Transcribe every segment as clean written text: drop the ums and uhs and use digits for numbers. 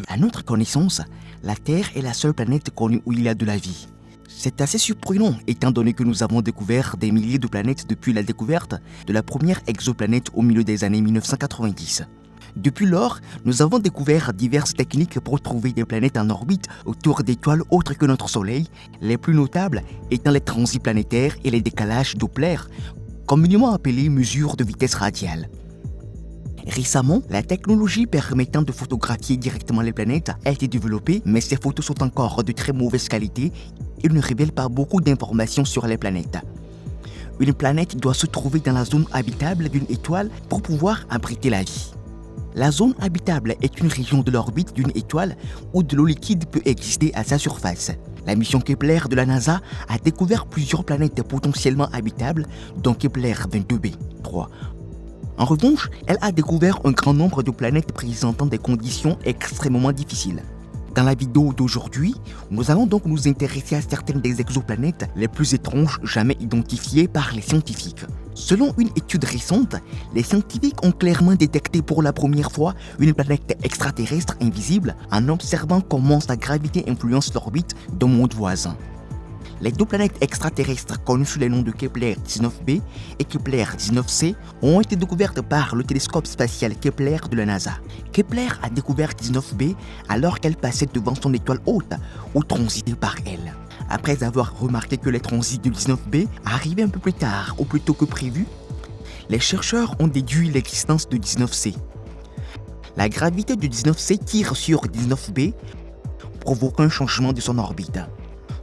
À notre connaissance, la Terre est la seule planète connue où il y a de la vie. C'est assez surprenant étant donné que nous avons découvert des milliers de planètes depuis la découverte de la première exoplanète au milieu des années 1990. Depuis lors, nous avons découvert diverses techniques pour trouver des planètes en orbite autour d'étoiles autres que notre Soleil, les plus notables étant les transits planétaires et les décalages Doppler, communément appelés mesures de vitesse radiale. Récemment, la technologie permettant de photographier directement les planètes a été développée, mais ces photos sont encore de très mauvaise qualité et ne révèlent pas beaucoup d'informations sur les planètes. Une planète doit se trouver dans la zone habitable d'une étoile pour pouvoir abriter la vie. La zone habitable est une région de l'orbite d'une étoile où de l'eau liquide peut exister à sa surface. La mission Kepler de la NASA a découvert plusieurs planètes potentiellement habitables, dont Kepler 22b, 3. En revanche, elle a découvert un grand nombre de planètes présentant des conditions extrêmement difficiles. Dans la vidéo d'aujourd'hui, nous allons donc nous intéresser à certaines des exoplanètes les plus étranges jamais identifiées par les scientifiques. Selon une étude récente, les scientifiques ont clairement détecté pour la première fois une planète extraterrestre invisible en observant comment sa gravité influence l'orbite d'un monde voisin. Les deux planètes extraterrestres connues sous les noms de Kepler 19b et Kepler 19c ont été découvertes par le télescope spatial Kepler de la NASA. Kepler a découvert 19b alors qu'elle passait devant son étoile haute ou transitait par elle. Après avoir remarqué que les transits de 19b arrivaient un peu plus tard ou plus tôt que prévu, les chercheurs ont déduit l'existence de 19c. La gravité de 19c tire sur 19b, provoquant un changement de son orbite.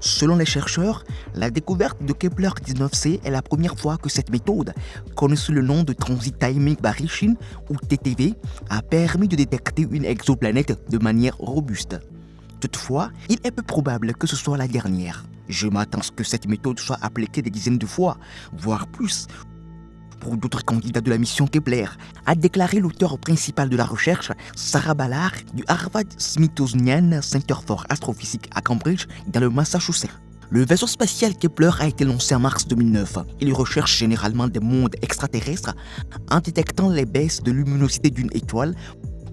Selon les chercheurs, la découverte de Kepler 19c est la première fois que cette méthode, connue sous le nom de Transit Timing Variation ou TTV, a permis de détecter une exoplanète de manière robuste. Toutefois, il est peu probable que ce soit la dernière. Je m'attends à ce que cette méthode soit appliquée des dizaines de fois, voire plus, pour d'autres candidats de la mission Kepler, a déclaré l'auteur principal de la recherche, Sarah Ballard, du Harvard-Smithsonian Center for Astrophysics à Cambridge, dans le Massachusetts. Le vaisseau spatial Kepler a été lancé en mars 2009. Il recherche généralement des mondes extraterrestres en détectant les baisses de luminosité d'une étoile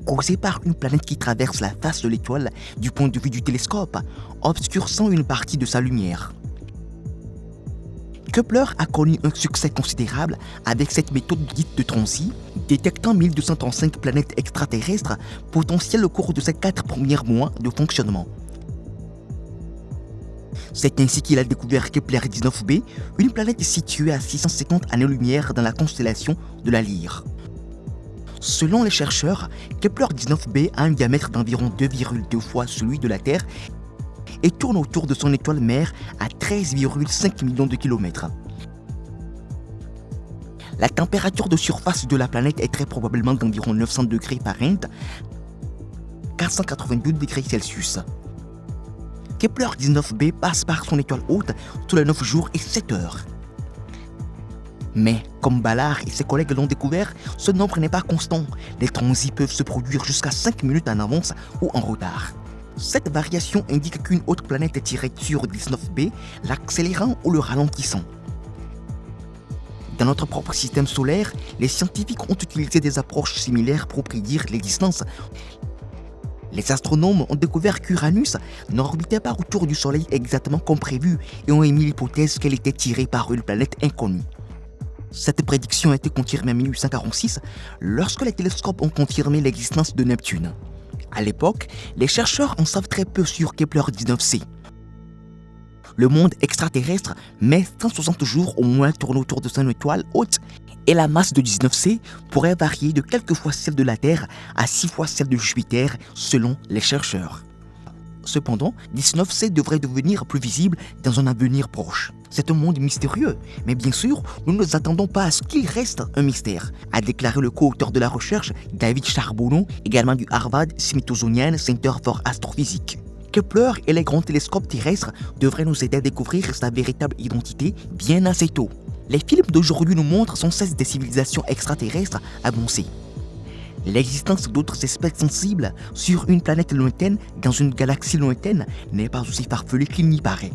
causées par une planète qui traverse la face de l'étoile du point de vue du télescope, obscurcissant une partie de sa lumière. Kepler a connu un succès considérable avec cette méthode dite de transit, détectant 1235 planètes extraterrestres potentielles au cours de ses 4 premiers mois de fonctionnement. C'est ainsi qu'il a découvert Kepler 19b, une planète située à 650 années-lumière dans la constellation de la Lyre. Selon les chercheurs, Kepler 19b a un diamètre d'environ 2,2 fois celui de la Terre et tourne autour de son étoile mère à 13,5 millions de kilomètres. La température de surface de la planète est très probablement d'environ 900 degrés Fahrenheit, 482 degrés Celsius. Kepler 19b passe par son étoile haute tous les 9 jours et 7 heures. Mais, comme Ballard et ses collègues l'ont découvert, ce nombre n'est pas constant. Les transits peuvent se produire jusqu'à 5 minutes en avance ou en retard. Cette variation indique qu'une autre planète est tirée sur 19b, l'accélérant ou le ralentissant. Dans notre propre système solaire, les scientifiques ont utilisé des approches similaires pour prédire l'existence. Les astronomes ont découvert qu'Uranus n'orbitait pas autour du Soleil exactement comme prévu et ont émis l'hypothèse qu'elle était tirée par une planète inconnue. Cette prédiction a été confirmée en 1846 lorsque les télescopes ont confirmé l'existence de Neptune. À l'époque, les chercheurs en savent très peu sur Kepler 19c. Le monde extraterrestre met 160 jours au moins à tourner autour de son étoile haute et la masse de 19c pourrait varier de quelques fois celle de la Terre à 6 fois celle de Jupiter selon les chercheurs. Cependant, 19c devrait devenir plus visible dans un avenir proche. C'est un monde mystérieux, mais bien sûr, nous ne nous attendons pas à ce qu'il reste un mystère, a déclaré le co-auteur de la recherche, David Charbonneau, également du Harvard-Smithsonian Center for Astrophysics. Kepler et les grands télescopes terrestres devraient nous aider à découvrir sa véritable identité bien assez tôt. Les films d'aujourd'hui nous montrent sans cesse des civilisations extraterrestres avancées. L'existence d'autres espèces sensibles sur une planète lointaine dans une galaxie lointaine n'est pas aussi farfelue qu'il n'y paraît.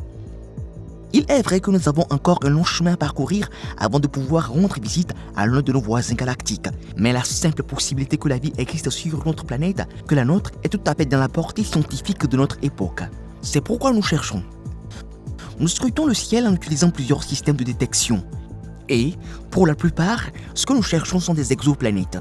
Il est vrai que nous avons encore un long chemin à parcourir avant de pouvoir rendre visite à l'un de nos voisins galactiques. Mais la simple possibilité que la vie existe sur notre planète, que la nôtre, est tout à fait dans la portée scientifique de notre époque. C'est pourquoi nous cherchons. Nous scrutons le ciel en utilisant plusieurs systèmes de détection. Et, pour la plupart, ce que nous cherchons sont des exoplanètes.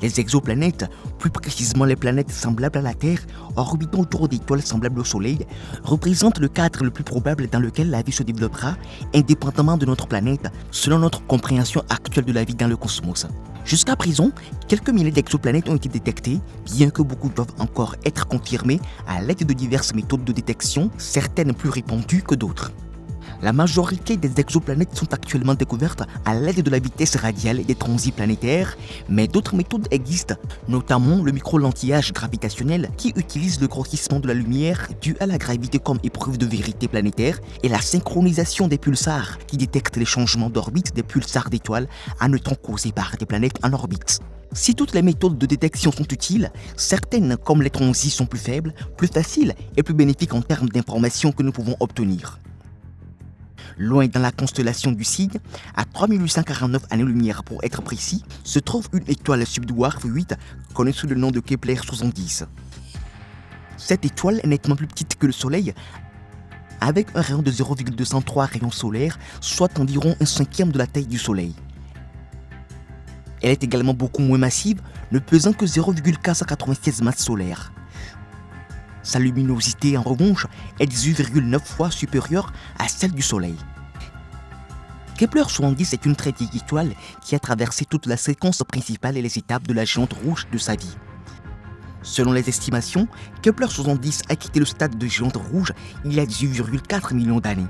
Les exoplanètes, plus précisément les planètes semblables à la Terre, orbitant autour d'étoiles semblables au Soleil, représentent le cadre le plus probable dans lequel la vie se développera, indépendamment de notre planète, selon notre compréhension actuelle de la vie dans le cosmos. Jusqu'à présent, quelques milliers d'exoplanètes ont été détectées, bien que beaucoup doivent encore être confirmés à l'aide de diverses méthodes de détection, certaines plus répandues que d'autres. La majorité des exoplanètes sont actuellement découvertes à l'aide de la vitesse radiale des transits planétaires, mais d'autres méthodes existent, notamment le micro-lentillage gravitationnel qui utilise le grossissement de la lumière dû à la gravité comme épreuve de vérité planétaire et la synchronisation des pulsars qui détectent les changements d'orbite des pulsars d'étoiles à neutrons causés par des planètes en orbite. Si toutes les méthodes de détection sont utiles, certaines comme les transits sont plus faibles, plus faciles et plus bénéfiques en termes d'informations que nous pouvons obtenir. Loin dans la constellation du Cygne, à 3849 années-lumière pour être précis, se trouve une étoile subdwarf 8 connue sous le nom de Kepler 70. Cette étoile est nettement plus petite que le Soleil, avec un rayon de 0,203 rayons solaires, soit environ un cinquième de la taille du Soleil. Elle est également beaucoup moins massive, ne pesant que 0,496 masses solaires. Sa luminosité, en revanche, est 18,9 fois supérieure à celle du Soleil. Kepler 70 est une très vieille étoile qui a traversé toute la séquence principale et les étapes de la géante rouge de sa vie. Selon les estimations, Kepler 70 a quitté le stade de géante rouge il y a 18,4 millions d'années.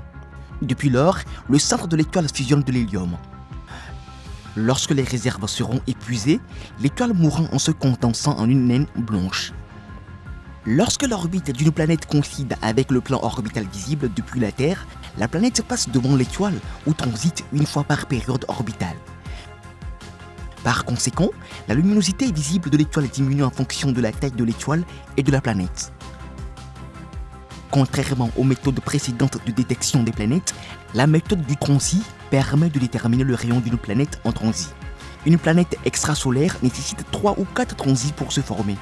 Depuis lors, le centre de l'étoile fusionne de l'hélium. Lorsque les réserves seront épuisées, l'étoile mourra en se condensant en une naine blanche. Lorsque l'orbite d'une planète coïncide avec le plan orbital visible depuis la Terre, la planète passe devant l'étoile ou transite une fois par période orbitale. Par conséquent, la luminosité visible de l'étoile diminue en fonction de la taille de l'étoile et de la planète. Contrairement aux méthodes précédentes de détection des planètes, la méthode du transit permet de déterminer le rayon d'une planète en transit. Une planète extrasolaire nécessite 3 ou 4 transits pour se former.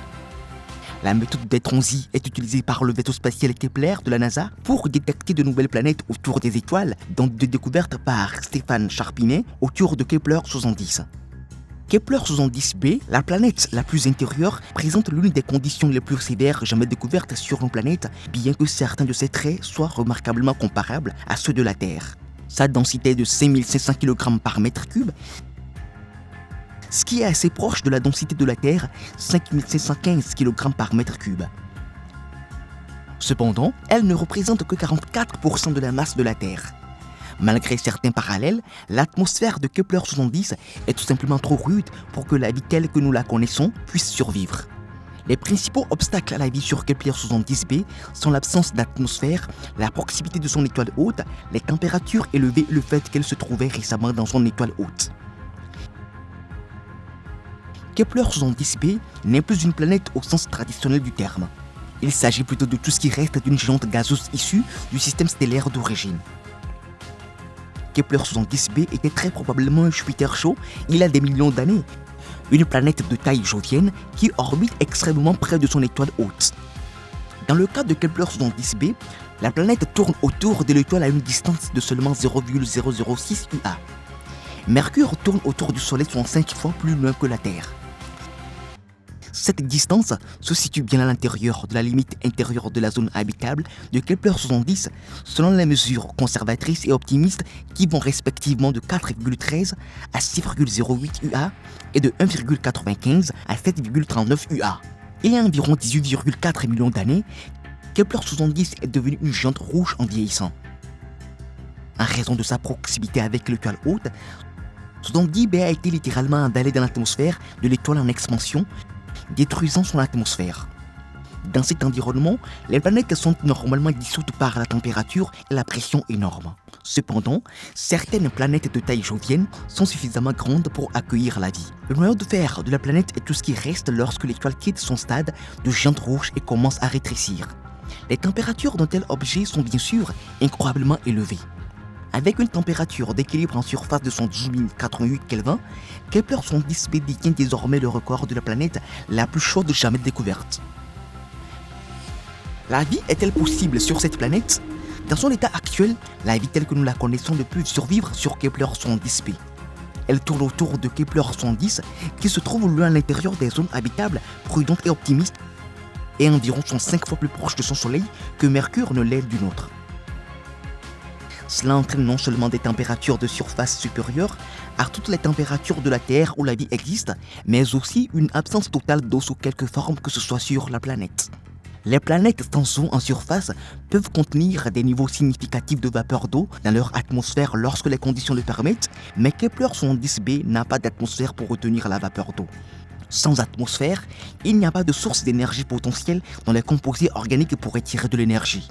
La méthode des transits est utilisée par le vaisseau spatial Kepler de la NASA pour détecter de nouvelles planètes autour des étoiles, dont des découvertes par Stéphane Charpinet autour de Kepler 70. Kepler 70b, la planète la plus intérieure, présente l'une des conditions les plus sévères jamais découvertes sur une planète, bien que certains de ses traits soient remarquablement comparables à ceux de la Terre. Sa densité est de 5500 kg par mètre cube, ce qui est assez proche de la densité de la Terre, 5515 kg par mètre cube. Cependant, elle ne représente que 44% de la masse de la Terre. Malgré certains parallèles, l'atmosphère de Kepler 70 est tout simplement trop rude pour que la vie telle que nous la connaissons puisse survivre. Les principaux obstacles à la vie sur Kepler 70b sont l'absence d'atmosphère, la proximité de son étoile haute, les températures élevées et le fait qu'elle se trouvait récemment dans son étoile haute. Kepler 70b n'est plus une planète au sens traditionnel du terme. Il s'agit plutôt de tout ce qui reste d'une géante gazeuse issue du système stellaire d'origine. Kepler 70b était très probablement un Jupiter chaud il y a des millions d'années, une planète de taille jovienne qui orbite extrêmement près de son étoile haute. Dans le cas de Kepler 70b, la planète tourne autour de l'étoile à une distance de seulement 0,006 UA. Mercure tourne autour du Soleil 65 fois plus loin que la Terre. Cette distance se situe bien à l'intérieur de la limite intérieure de la zone habitable de Kepler 70 selon les mesures conservatrices et optimistes qui vont respectivement de 4,13 à 6,08 UA et de 1,95 à 7,39 UA. Il y a environ 18,4 millions d'années, Kepler 70 est devenu une géante rouge en vieillissant. En raison de sa proximité avec l'étoile haute, 70b a été littéralement emballé dans l'atmosphère de l'étoile en expansion, détruisant son atmosphère. Dans cet environnement, les planètes sont normalement dissoutes par la température et la pression énorme. Cependant, certaines planètes de taille jovienne sont suffisamment grandes pour accueillir la vie. Le noyau de fer de la planète est tout ce qui reste lorsque l'étoile quitte son stade de géante rouge et commence à rétrécir. Les températures d'un tel objet sont bien sûr incroyablement élevées. Avec une température d'équilibre en surface de 112 088 Kelvin, Kepler 70b détient désormais le record de la planète la plus chaude jamais découverte. La vie est-elle possible sur cette planète? Dans son état actuel, la vie telle que nous la connaissons ne peut survivre sur Kepler 70b. Elle tourne autour de Kepler 70 qui se trouve loin à l'intérieur des zones habitables, prudentes et optimistes, et environ 105 fois plus proche de son Soleil que Mercure ne l'est du nôtre. Cela entraîne non seulement des températures de surface supérieures à toutes les températures de la Terre où la vie existe, mais aussi une absence totale d'eau sous quelque forme que ce soit sur la planète. Les planètes sans eau en surface peuvent contenir des niveaux significatifs de vapeur d'eau dans leur atmosphère lorsque les conditions le permettent, mais Kepler 70b n'a pas d'atmosphère pour retenir la vapeur d'eau. Sans atmosphère, il n'y a pas de source d'énergie potentielle dont les composés organiques pourraient tirer de l'énergie.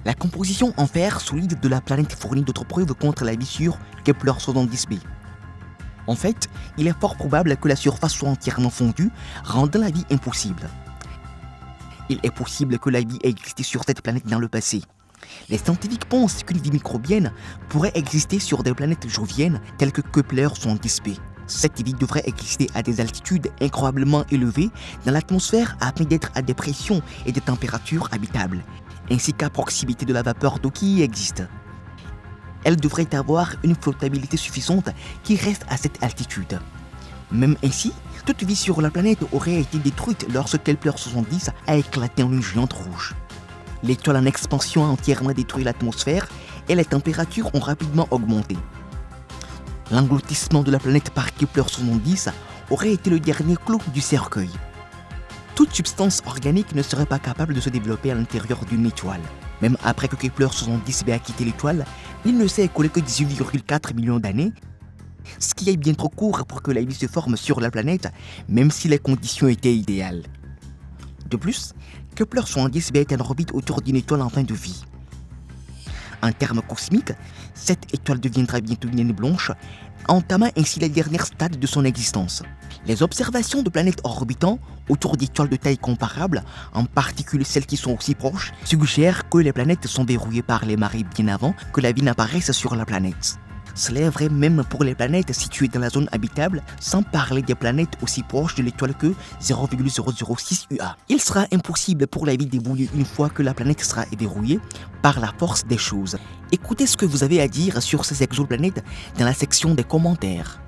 La composition en fer solide de la planète fournit d'autres preuves contre la vie sur Kepler 70b. En fait, il est fort probable que la surface soit entièrement fondue, rendant la vie impossible. Il est possible que la vie ait existé sur cette planète dans le passé. Les scientifiques pensent qu'une vie microbienne pourrait exister sur des planètes joviennes telles que Kepler 70b. Cette vie devrait exister à des altitudes incroyablement élevées dans l'atmosphère afin d'être à des pressions et des températures habitables, ainsi qu'à proximité de la vapeur d'eau qui y existe. Elle devrait avoir une flottabilité suffisante qui reste à cette altitude. Même ainsi, toute vie sur la planète aurait été détruite lorsque Kepler 70 a éclaté en une géante rouge. L'étoile en expansion a entièrement détruit l'atmosphère et les températures ont rapidement augmenté. L'engloutissement de la planète par Kepler 70 aurait été le dernier clou du cercueil. Toute substance organique ne serait pas capable de se développer à l'intérieur d'une étoile. Même après que Kepler 70b a quitté l'étoile, il ne s'est écoulé que 18,4 millions d'années, ce qui est bien trop court pour que la vie se forme sur la planète, même si les conditions étaient idéales. De plus, Kepler 70b est en orbite autour d'une étoile en fin de vie. En termes cosmiques, cette étoile deviendra bientôt une naine blanche, entamant ainsi les derniers stades de son existence. Les observations de planètes orbitant autour d'étoiles de taille comparable, en particulier celles qui sont aussi proches, suggèrent que les planètes sont verrouillées par les marées bien avant que la vie n'apparaisse sur la planète. Cela est vrai même pour les planètes situées dans la zone habitable, sans parler des planètes aussi proches de l'étoile que 0,006 UA. Il sera impossible pour la vie d'évoluer une fois que la planète sera verrouillée par la force des choses. Écoutez ce que vous avez à dire sur ces exoplanètes dans la section des commentaires.